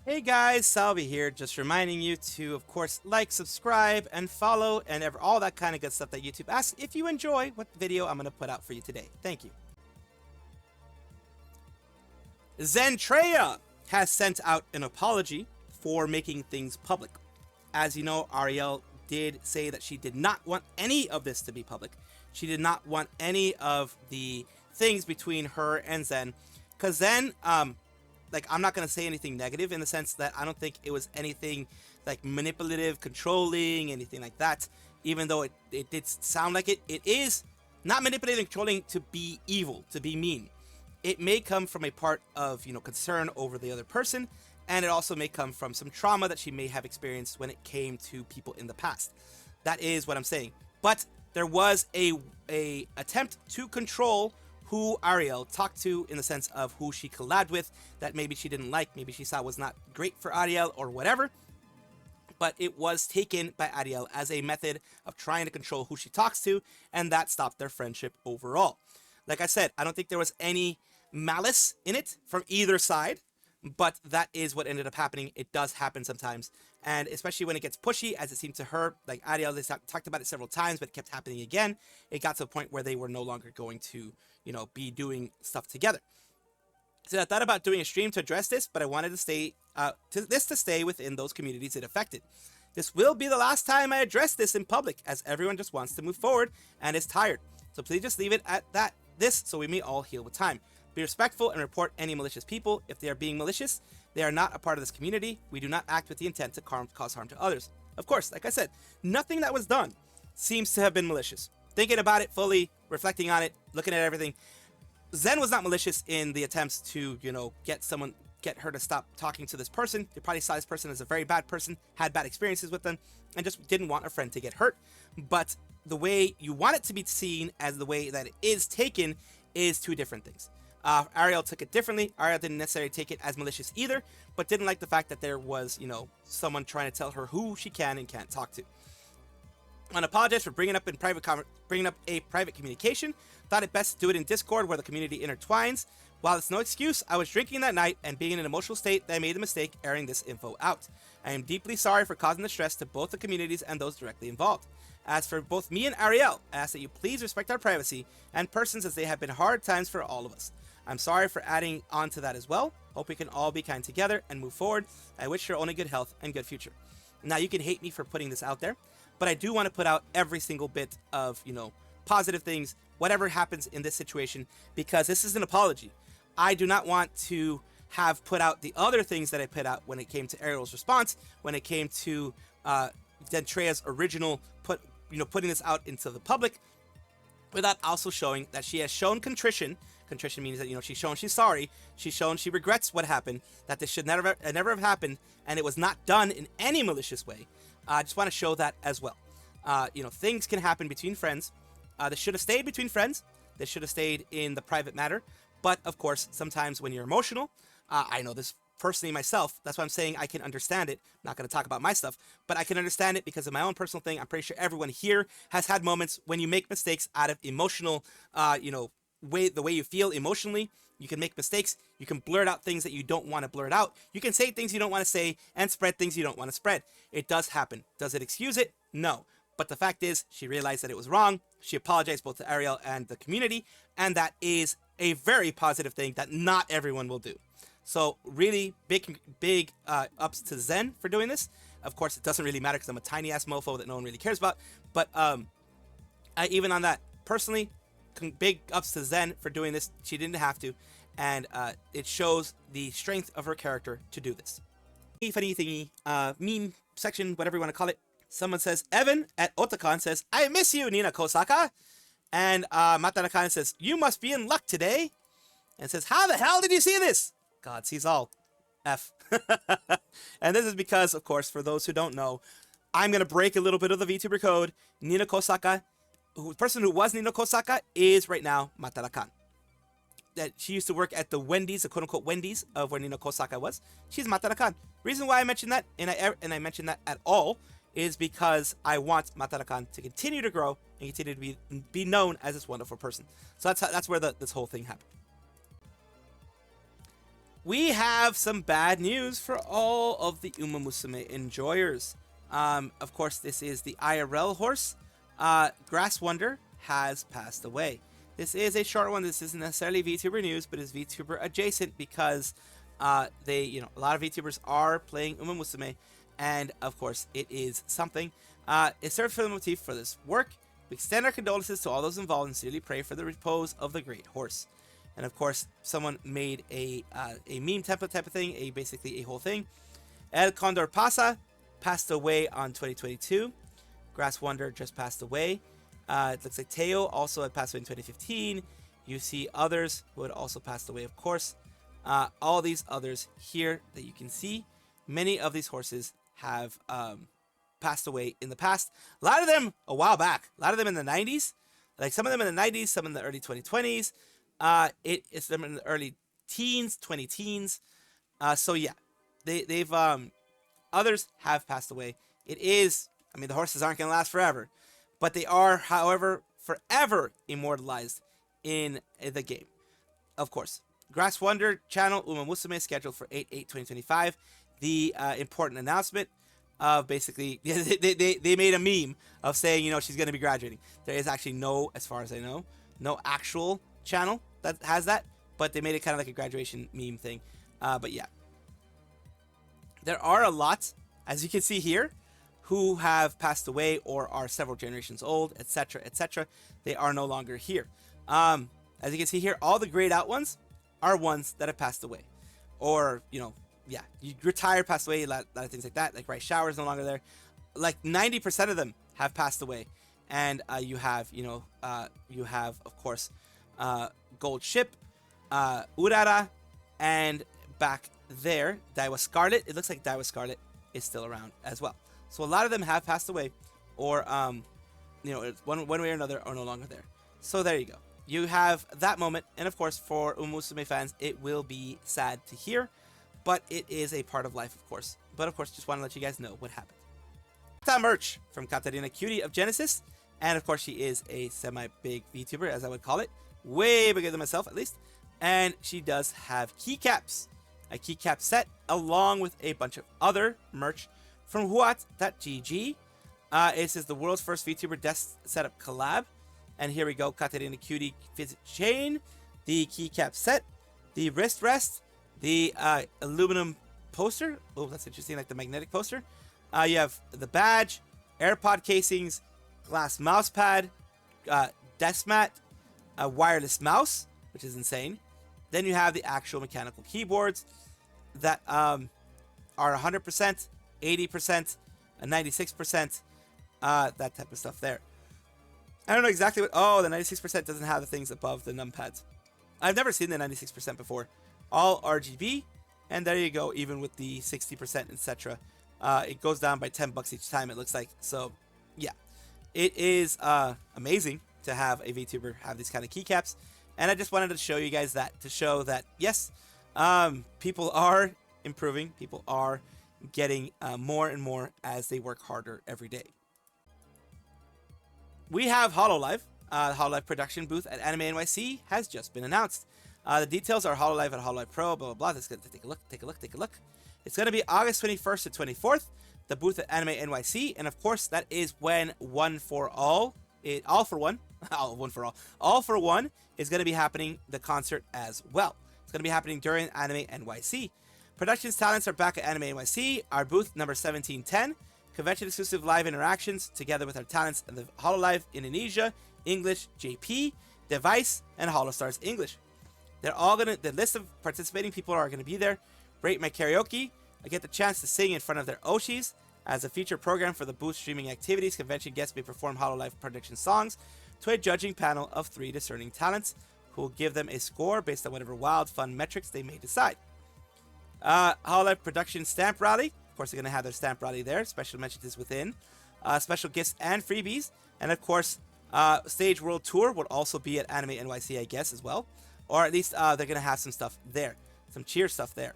Hey guys, Salvi here, just reminding you to, of course, like, subscribe, and follow, and all that kind of good stuff that YouTube asks if you enjoy what video I'm going to put out for you today. Thank you. Zentreya has sent out an apology for making things public. As you know, Arielle did say that she did not want any of this to be public. She did not want any of the things between her and Zen, because Zen, like, I'm not going to say anything negative in the sense that I don't think it was anything like manipulative, controlling, anything like that. Even though it did sound like it. It is not manipulative and controlling to be evil, to be mean. It may come from a part of, concern over the other person. And it also may come from some trauma that she may have experienced when it came to people in the past. That is what I'm saying. But there was a attempt to control who Arielle talked to, in the sense of who she collabed with, that maybe she didn't like, maybe she saw was not great for Arielle or whatever. But it was taken by Arielle as a method of trying to control who she talks to, and that stopped their friendship overall. Like I said, I don't think there was any malice in it from either side, but that is what ended up happening. It does happen sometimes, and especially when it gets pushy, as it seemed to her. Like Arielle, they talked about it several times, but it kept happening again. It got to a point where they were no longer going to, be doing stuff together. So I thought about doing a stream to address this, but I wanted to stay within those communities it affected. This will be the last time I address this in public, as everyone just wants to move forward and is tired. So please just leave it at this, so we may all heal with time. Be respectful and report any malicious people. If they are being malicious, they are not a part of this community. We do not act with the intent to cause harm to others. Of course, like I said, nothing that was done seems to have been malicious. Thinking about it fully, reflecting on it, looking at everything, Zen was not malicious in the attempts to, get her to stop talking to this person. They probably saw this person as a very bad person, had bad experiences with them, and just didn't want a friend to get hurt. But the way you want it to be seen as the way that it is taken is two different things. Arielle took it differently. Arielle didn't necessarily take it as malicious either, but didn't like the fact that there was, someone trying to tell her who she can and can't talk to. I want to apologize for bringing up a private communication. Thought it best to do it in Discord, where the community intertwines. While it's no excuse, I was drinking that night and being in an emotional state that I made the mistake airing this info out. I am deeply sorry for causing the stress to both the communities and those directly involved. As for both me and Arielle, I ask that you please respect our privacy and persons, as they have been hard times for all of us. I'm sorry for adding on to that as well. Hope we can all be kind together and move forward. I wish her only good health and good future. Now, you can hate me for putting this out there, but I do want to put out every single bit of, positive things, whatever happens in this situation, because this is an apology. I do not want to have put out the other things that I put out when it came to Arielle's response, when it came to Zentreya's original putting this out into the public, without also showing that she has shown contrition. Contrition means that, she's shown she's sorry. She's shown she regrets what happened, that this should never have happened, and it was not done in any malicious way. I just want to show that as well. Things can happen between friends. This should have stayed between friends. This should have stayed in the private matter. But, of course, sometimes when you're emotional, I know this personally myself. That's why I'm saying I can understand it. I'm not going to talk about my stuff, but I can understand it because of my own personal thing. I'm pretty sure everyone here has had moments when you make mistakes out of emotional, the way you feel emotionally. You can make mistakes. You can blurt out things that you don't want to blurt out. You can say things you don't want to say and spread things you don't want to spread. It does happen. Does it excuse it? No. But the fact is, she realized that it was wrong. She apologized both to Arielle and the community, and that is a very positive thing that not everyone will do. So really big ups to Zen for doing this. Of course, it doesn't really matter because I'm a tiny ass mofo that no one really cares about. But even on that, personally, big ups to Zen for doing this. She didn't have to, and it shows the strength of her character to do this. Funny thingy, meme section, whatever you want to call it. Someone says, Evan at Otakon says, I miss you, Nina Kosaka. And Matara says, you must be in luck today. And says, how the hell did you see this? God sees all. F. And this is because, of course, for those who don't know, I'm going to break a little bit of the VTuber code. Nina Kosaka, the person who was Nina Kosaka, is right now Matara-kan. That she used to work at the Wendy's, the quote-unquote Wendy's of where Nina Kosaka was. She's Matara-kan. Reason why I mentioned that, and I mentioned that at all, is because I want Matara-kan to continue to grow and continue to be known as this wonderful person. So that's where this whole thing happened. we have some bad news for all of the Umamusume enjoyers. Of course, this is the IRL horse. Grass Wonder has passed away. This is a short one. This isn't necessarily VTuber news, but is VTuber adjacent because a lot of VTubers are playing Umamusume, and of course, it is something. It served for the motif for this work. We extend our condolences to all those involved and sincerely pray for the repose of the great horse. And of course, someone made a meme template type of thing, basically a whole thing. El Condor Pasa passed away on 2022. Grass Wonder just passed away. It looks like Teo also had passed away in 2015. You see others who had also passed away, of course. All these others here that you can see, many of these horses have passed away in the past. A lot of them a while back. A lot of them in the 90s. Like some of them in the 90s, some in the early 2020s. It's them in the early teens, 20 teens. So yeah, they've others have passed away. It is, I mean, the horses aren't going to last forever, but they are, however, forever immortalized in the game. Of course, Grass Wonder channel Umamusume scheduled for 8/8/2025. The important announcement of basically they made a meme of saying, you know, she's going to be graduating. There is actually no, as far as I know, no actual channel that has that, but they made it kind of like a graduation meme thing. But yeah, there are a lot, as you can see here, who have passed away or are several generations old, etc., etc. They are no longer here. As you can see here, all the grayed out ones are ones that have passed away, or yeah, you retired, passed away, a lot of things like that. Like Rice Shower is no longer there. Like 90% of them have passed away, and you have of course Gold Ship, Urara, and back there Daiwa Scarlet. It looks like Daiwa Scarlet is still around as well. So a lot of them have passed away, or it's one way or another, are no longer there. So there you go. You have that moment, and of course, for Umamusume fans, it will be sad to hear, but it is a part of life, of course. But of course, just want to let you guys know what happened. Merch from Kattarina Qutie of Genesis, and of course, she is a semi-big VTuber, as I would call it, way bigger than myself at least, and she does have keycaps, a keycap set, along with a bunch of other merch from Huat.gg. It says the world's first VTuber desk setup collab. And here we go, Kattarina Qutie visit chain, the keycap set, the wrist rest, the aluminum poster. Oh, that's interesting, like the magnetic poster. You have the badge, AirPod casings, glass mouse pad, desk mat, a wireless mouse, which is insane. Then you have the actual mechanical keyboards that are 100%, 80%, 96%, that type of stuff there. I don't know exactly what... Oh, the 96% doesn't have the things above the numpads. I've never seen the 96% before. All RGB, and there you go, even with the 60%, etc. It goes down by $10 each time, it looks like. So, yeah. It is amazing to have a VTuber have these kind of keycaps. And I just wanted to show you guys that, to show that, yes, people are improving. People are getting more and more as they work harder every day. We have Hololive. Hololive production booth at Anime NYC has just been announced. The details are Hololive at Hololive Pro, blah, blah, blah. Let's take a look, take a look, take a look. It's going to be August 21st to 24th, the booth at Anime NYC. And of course, that is when All for One is going to be happening, the concert as well. It's going to be happening during Anime NYC. Productions talents are back at Anime NYC, our booth number 1710. Convention exclusive live interactions together with our talents in the Hololive Indonesia, English, JP, Device, and Holostars English. They're all the list of participating people are gonna be there. Rate my karaoke. I get the chance to sing in front of their Oshis. As a feature program for the booth streaming activities, convention guests may perform Hololive production songs to a judging panel of 3 discerning talents who will give them a score based on whatever wild, fun metrics they may decide. Hololive production stamp rally. Of course, they're going to have their stamp rally there. Special mentions is within. Special gifts and freebies. And of course, Stage World Tour would also be at Anime NYC, I guess, as well. Or at least they're going to have some stuff there. Some cheer stuff there.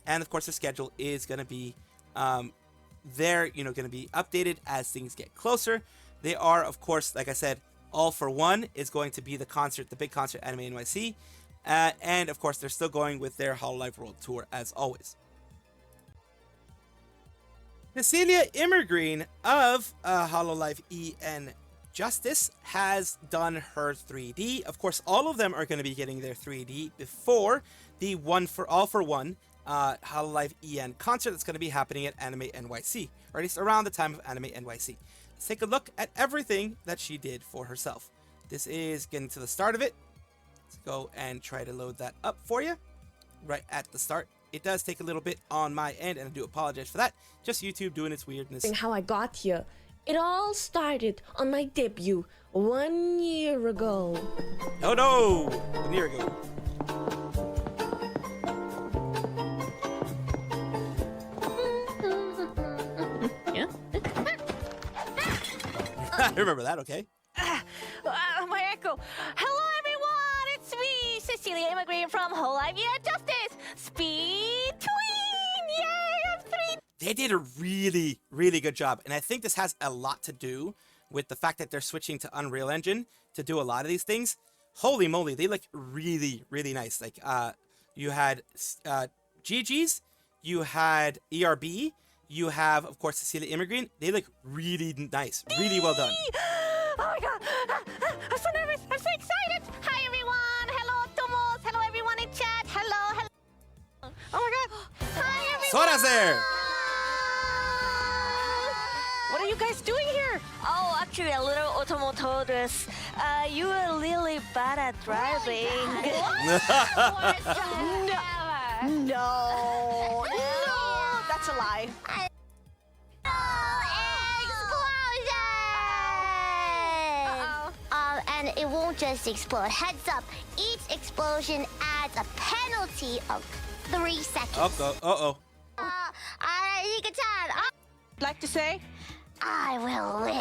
And of course, the schedule is going to be going to be updated as things get closer. They are, of course, like I said, All for One is going to be the concert, the big concert, Anime NYC. And of course, they're still going with their Hololive World Tour as always. Cecilia Immergreen of Hololive EN Justice has done her 3D. Of course, all of them are going to be getting their 3D before the All for One Hololive EN concert that's going to be happening at Anime NYC, or at least around the time of Anime NYC. Let's take a look at everything that she did for herself. This is getting to the start of it. Let's go and try to load that up for you right at the start. It does take a little bit on my end, and I do apologize for that. Just YouTube doing its weirdness. How I got here. It all started on my debut 1 year ago. Oh no! 1 year ago. Yeah. I remember that, okay. My echo. Hello everyone, it's me, Cecilia Immergreen from Hololive EN Justice. Speed Tween! Yay, I'm 3. They did a really, really good job. And I think this has a lot to do with the fact that they're switching to Unreal Engine to do a lot of these things. Holy moly, they look really, really nice. Like, you had GG's, you had ERB, you have, of course, Cecilia Immergreen. They look really nice, really well done. Oh my god, I'm so nervous, I'm so excited. Hi everyone, hello Tomos, hello everyone in chat, hello. Oh my god, hi everyone. Sora's there. What are you guys doing here? Oh, actually, a little Otomo told us you were really bad at driving. No, that's a lie. And it won't just explode. Heads up, each explosion adds a penalty of 3 seconds. Uh-oh. Yggy-chan, Like to say? I will win.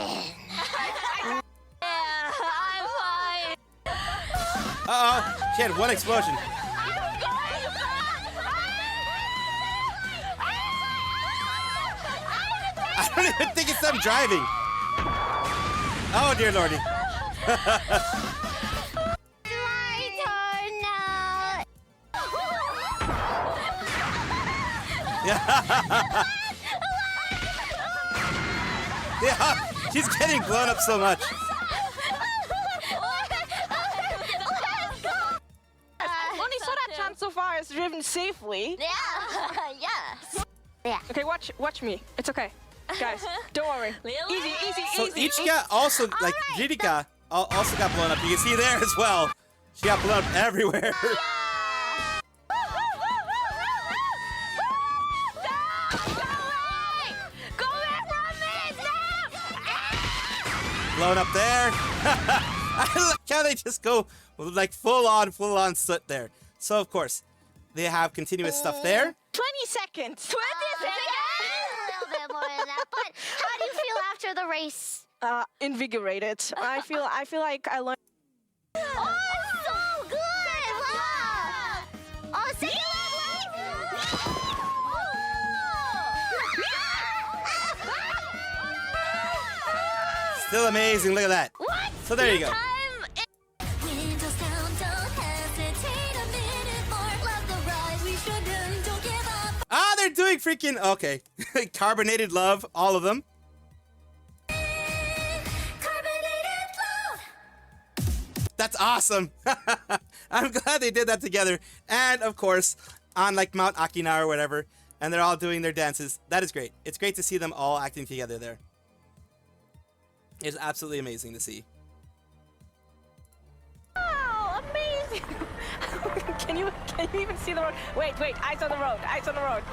Yeah, I'm fine. Uh-oh. She had one explosion. I don't even think it's them driving. Oh, dear lordy. My turn now. Yeah, she's getting blown up so much. Only Sora-chan so far has driven safely. Yeah. Okay, watch me. It's okay. Guys, don't worry. Easy. So Ichika also, like, Jirika also got blown up. You can see there as well. She got blown up everywhere. Blown up there. I like how they just go like full on soot there. So of course, they have continuous stuff there. 20 seconds. 20 A little bit more than that. But how do you feel after the race? Invigorated. I feel like I learned. Oh, so good! Wow! Oh, second Still amazing. Look at that. What? So there you go. Ah, they're doing freaking okay. Carbonated love, all of them. That's awesome. I'm glad they did that together. And of course, on like Mount Akina or whatever, and they're all doing their dances. That is great. It's great to see them all acting together there. It's absolutely amazing to see. Wow, amazing! Can you even see the road? Wait, eyes on the road, eyes on the road.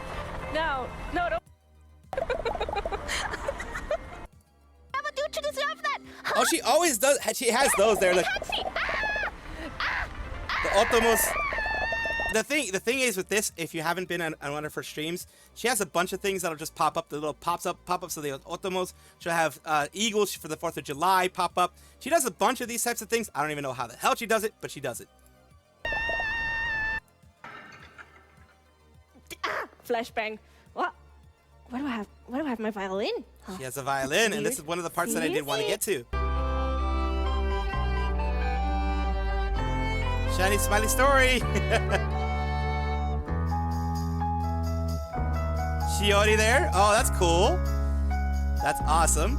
No, don't. How do you deserve that? Oh, she always does. She has those there. Look. The Otomos. The thing is with this, if you haven't been on one of her streams, she has a bunch of things that'll just pop up. The little pop-ups of the Otomos. She'll have eagles for the 4th of July pop up. She does a bunch of these types of things. I don't even know how the hell she does it, but she does it. Flashbang. What? Where do I have my violin? Huh. She has a violin, and this is one of the parts that I did want to get to. Shiny smiley story. Shiori there. Oh, that's cool. That's awesome.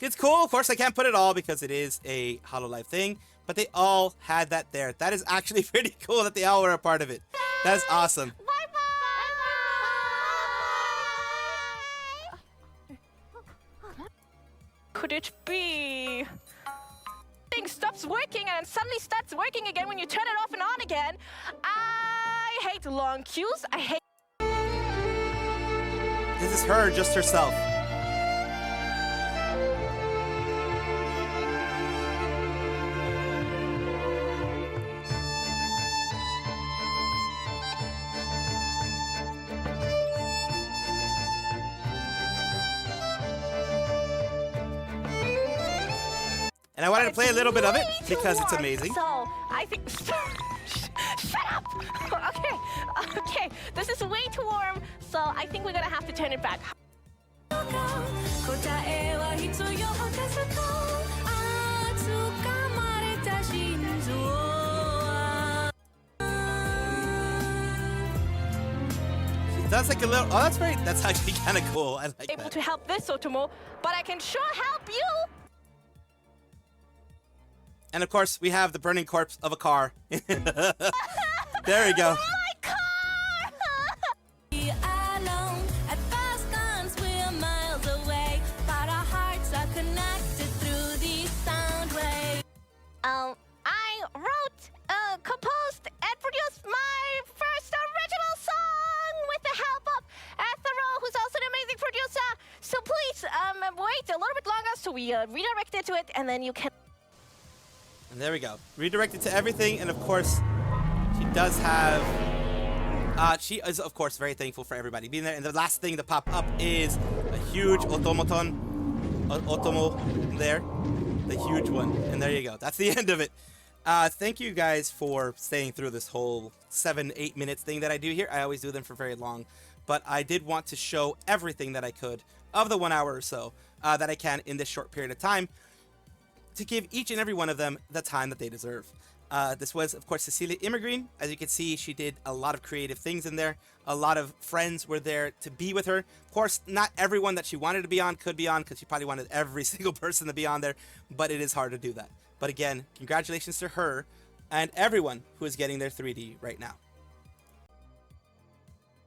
It's cool. Of course, I can't put it all because it is a Hololive thing, but they all had that there. That is actually pretty cool that they all were a part of it. That is awesome. Could it be? Thing stops working and suddenly starts working again when you turn it off and on again. I hate long queues. I hate. This is her, just herself. And I wanted to play a little bit of it because it's amazing. So I think. Shut up. Okay. This is way too warm. So I think we're gonna have to turn it back. That's like a little. Oh, that's very. That's actually kind of cool. I like Able that. to help this Otomo, but I can sure help you. And of course, we have the burning corpse of a car. There we go. My car! I wrote, composed, and produced my first original song with the help of Ethero, who's also an amazing producer. So please, wait a little bit longer so we redirect it to it, and then you can. And there we go. Redirected to everything, and of course, she does have. She is, of course, very thankful for everybody being there. And the last thing to pop up is a huge Otomo there. The huge one. And there you go. That's the end of it. Thank you guys for staying through this whole 7-8 minutes thing that I do here. I always do them for very long. But I did want to show everything that I could of the 1 hour or so that I can in this short period of time, to give each and every one of them the time that they deserve. This was, of course, Cecilia Immergreen. As you can see, she did a lot of creative things in there. A lot of friends were there to be with her. Of course, not everyone that she wanted to be on could be on, because she probably wanted every single person to be on there, but it is hard to do that. But again, congratulations to her and everyone who is getting their 3D right now.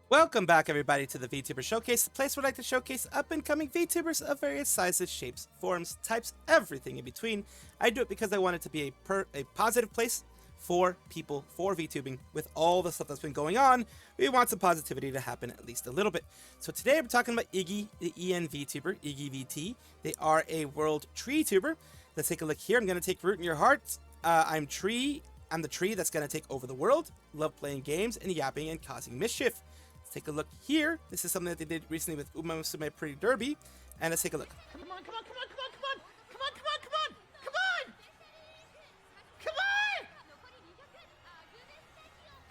Welcome back, everybody, to the VTuber Showcase, the place where I like to showcase up-and-coming VTubers of various sizes, shapes, forms, types, everything in between. I do it because I want it to be a positive place for people, for VTubing. With all the stuff that's been going on, we want some positivity to happen at least a little bit. So today we're talking about Yggy, the EN VTuber, Yggy VT. They are a world tree tuber. Let's take a look here. I'm going to take root in your heart. I'm the tree that's going to take over the world. Love playing games and yapping and causing mischief. Take a look here. This is something that they did recently with Umamusume Pretty Derby. And let's take a look. Come on, come on, come on, come on, come on! Come on, come on, come on! Come on! Come on!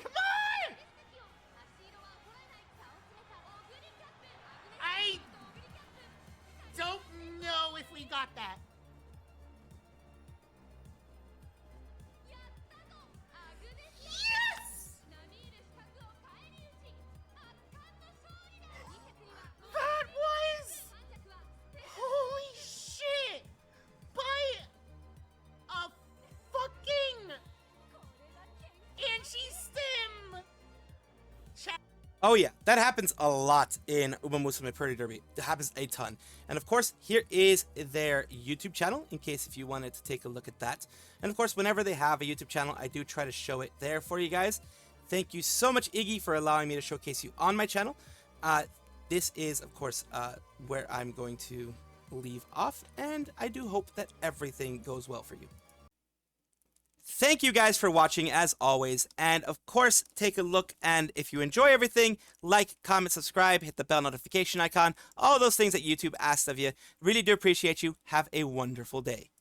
Come on! I don't know if we got that. Yes! That was... Holy shit! By a fucking... anti-stim! Oh yeah, that happens a lot in Umamusume Pretty Derby. It happens a ton. And of course, here is their YouTube channel, in case if you wanted to take a look at that. And of course, whenever they have a YouTube channel, I do try to show it there for you guys. Thank you so much, Yggy, for allowing me to showcase you on my channel. This is, of course, where I'm going to leave off, and I do hope that everything goes well for you. Thank you guys for watching, as always, and of course, take a look, and if you enjoy everything, like, comment, subscribe, hit the bell notification icon, all those things that YouTube asks of you. Really do appreciate you. Have a wonderful day.